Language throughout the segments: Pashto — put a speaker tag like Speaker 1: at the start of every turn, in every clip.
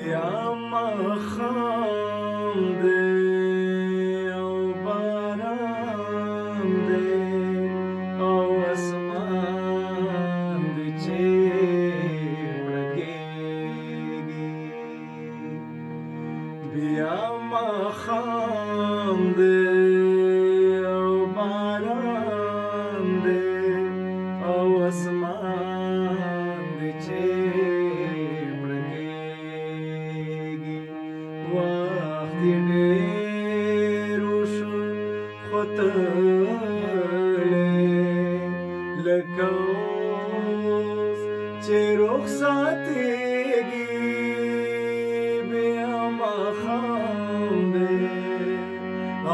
Speaker 1: بیا ماښام دی او باران دی او اسمان دی چې وړکېږي. بیا ماښام دی او باران دی او اسمان دی چې وخت یې ډېر وشو خو تللی لکه اوس چې رخصتېږي. بیا ماښام دی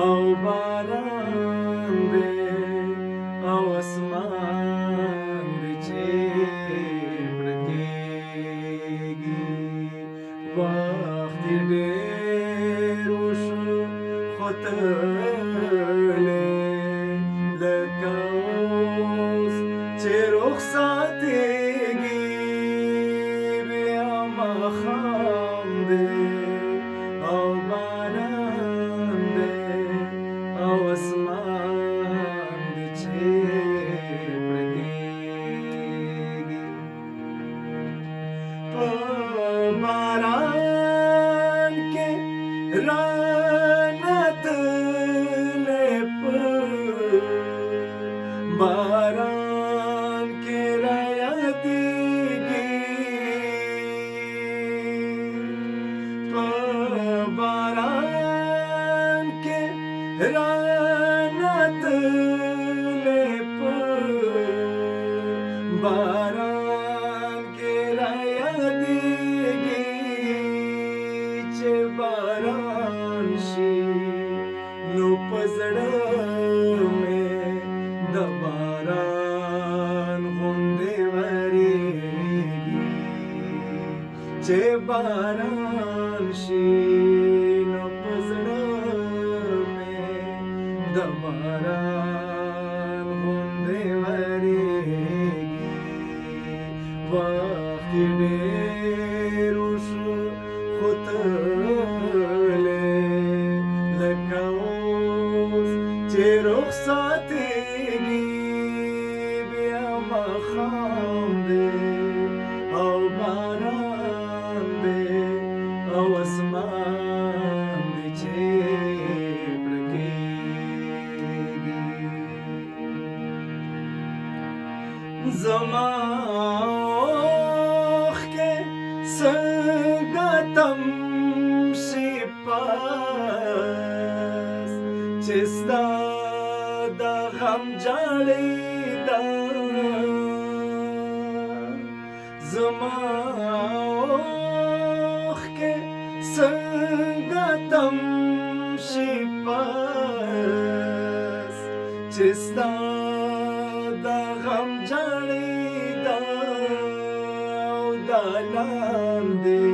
Speaker 1: او باران دی او اسمان دی چې وړکېږي. وخت یې ډېر وشو خو تللی لکه اوس چې رخصتېږي. بیا ماښام دی او باران دی او اسمان دی چې وړکېږي. په باران کې رانه تللی، په باران کې رایادېږي. په باران کې رانه تللی، په باران کې رایادېږي. چې باران شي نو په زړه مې د باران غوندې ورېږي. چې باران شي نو په زړه مې د باران غوندې ورېږي. وخت یې ډېر وشو خو تللی لکه اوس چې رخصتېږي. بیا ماښام دی او باران دی او اسمان دی چې وړکېږي. زما اوښکې څنګه تم شي پاس چې ستا د غم جاړېدا. زما اوښکې څنګه تم شي پاس چې ستا د غم جاړېدا. او د لاندې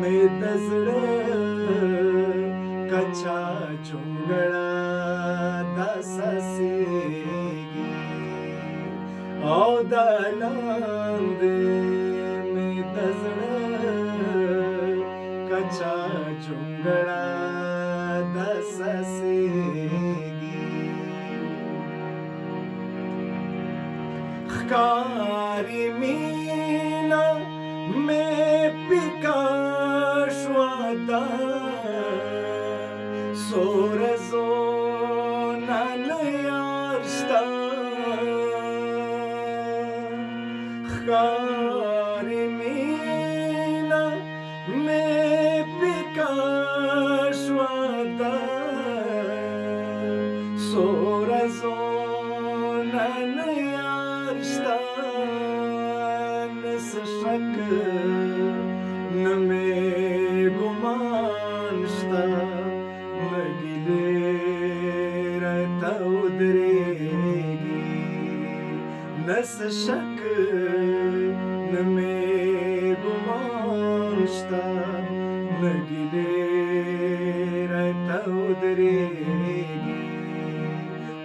Speaker 1: مې د زړه کچا چونګړه داساسېږي. او د لاندې مې د زړه کچا چونګړه داساسېږي. ښکاري مینه مې پیکه شوه ده، څو ورځو نه نه یار شته. ښکاري مینه مې پیکه شوه ده، څو ورځو نه نه یار شته. نه څه شک نه مې ګمان شته، نه ګیلې راته ودرېږي. نه څه شک نه مې ګمان شته، نه ګیلې راته ودرېږي.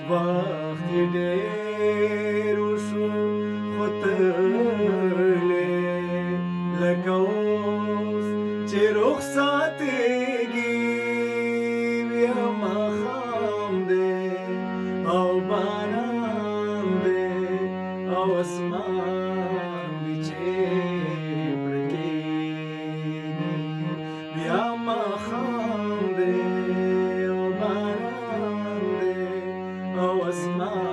Speaker 1: وخت یې ډېر وشو خو تللی لکه اوس שרוחצתיגי וימחמדה أو بانامده أو أسمان بيجيبركيني بياما خامده أو بانامده أو أسمان